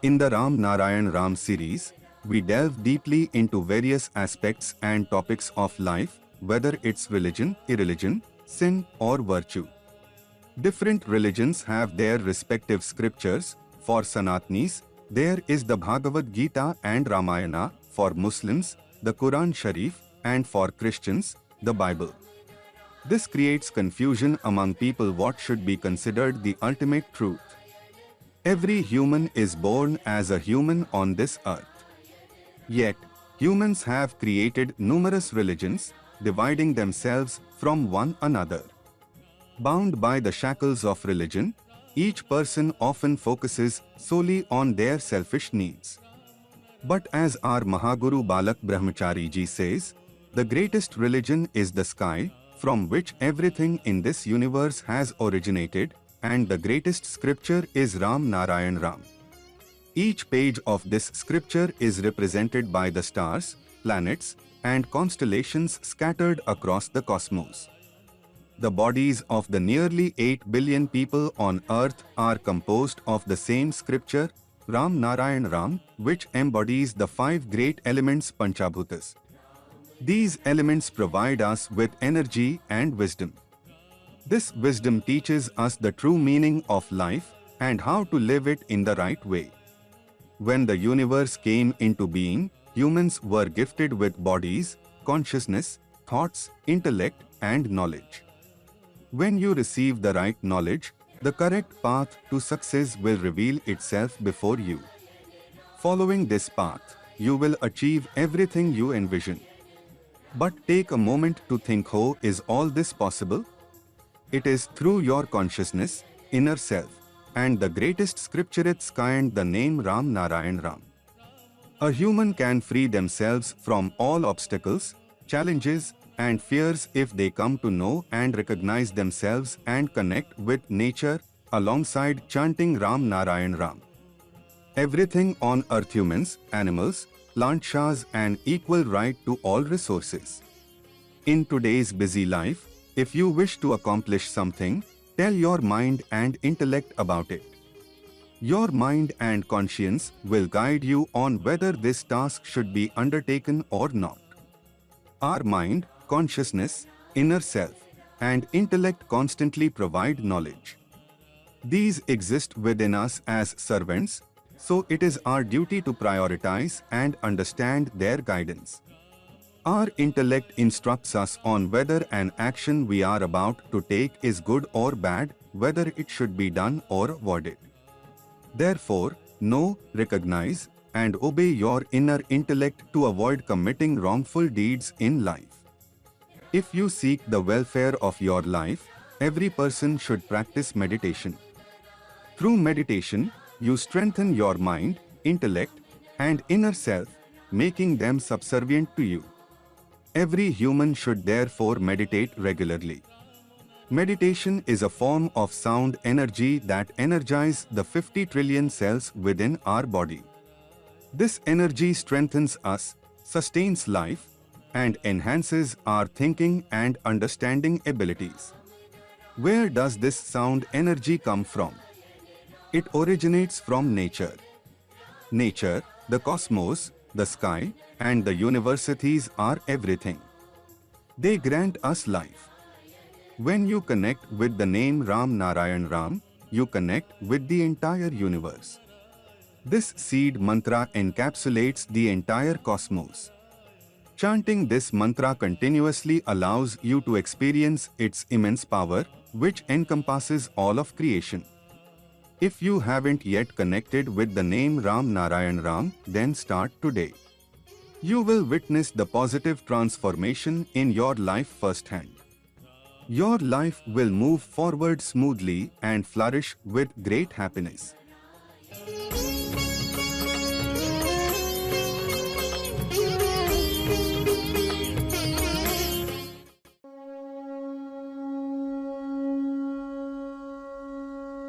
In the Ram Narayan Ram series, we delve deeply into various aspects and topics of life, whether it's religion, irreligion, sin, or virtue. Different religions have their respective scriptures. For Sanatanis, there is the Bhagavad Gita and Ramayana, for Muslims, the Quran Sharif, and for Christians, the Bible. This creates confusion among people what should be considered the ultimate truth. Every human is born as a human on this earth. Yet, humans have created numerous religions, dividing themselves from one another. Bound by the shackles of religion, each person often focuses solely on their selfish needs. But as our Mahaguru Balak Brahmachari ji says, the greatest religion is the sky, from which everything in this universe has originated, and the greatest scripture is Ram Narayan Ram. Each page of this scripture is represented by the stars, planets, and constellations scattered across the cosmos. The bodies of the nearly 8 billion people on earth are composed of the same scripture, Ram Narayan Ram, which embodies the 5 great elements Panchabhutas. These elements provide us with energy and wisdom. This wisdom teaches us the true meaning of life and how to live it in the right way. When the universe came into being, humans were gifted with bodies, consciousness, thoughts, intellect, and knowledge. When you receive the right knowledge, the correct path to success will reveal itself before you. Following this path, you will achieve everything you envision. But take a moment to think, how is all this possible? It is through your consciousness, inner self, and the greatest scripturets kind the name Ram Narayan Ram. A human can free themselves from all obstacles, challenges, and fears if they come to know and recognize themselves and connect with nature alongside chanting Ram Narayan Ram. Everything on earth, humans, animals, plant, has an equal right to all resources. In today's busy life, if you wish to accomplish something, tell your mind and intellect about it. Your mind and conscience will guide you on whether this task should be undertaken or not. Our mind, consciousness, inner self, and intellect constantly provide knowledge. These exist within us as servants, so it is our duty to prioritize and understand their guidance. Our intellect instructs us on whether an action we are about to take is good or bad, whether it should be done or avoided. Therefore, know, recognize, and obey your inner intellect to avoid committing wrongful deeds in life. If you seek the welfare of your life, every person should practice meditation. Through meditation, you strengthen your mind, intellect, and inner self, making them subservient to you. Every human should therefore meditate regularly. Meditation is a form of sound energy that energizes the 50 trillion cells within our body. This energy strengthens us, sustains life, and enhances our thinking and understanding abilities. Where does this sound energy come from? It originates from nature. Nature, the cosmos, the sky, and the universities are everything. They grant us life. When you connect with the name Ram Narayan Ram, you connect with the entire universe. This seed mantra encapsulates the entire cosmos. Chanting this mantra continuously allows you to experience its immense power, which encompasses all of creation. If you haven't yet connected with the name Ram Narayan Ram, then start today. You will witness the positive transformation in your life firsthand. Your life will move forward smoothly and flourish with great happiness.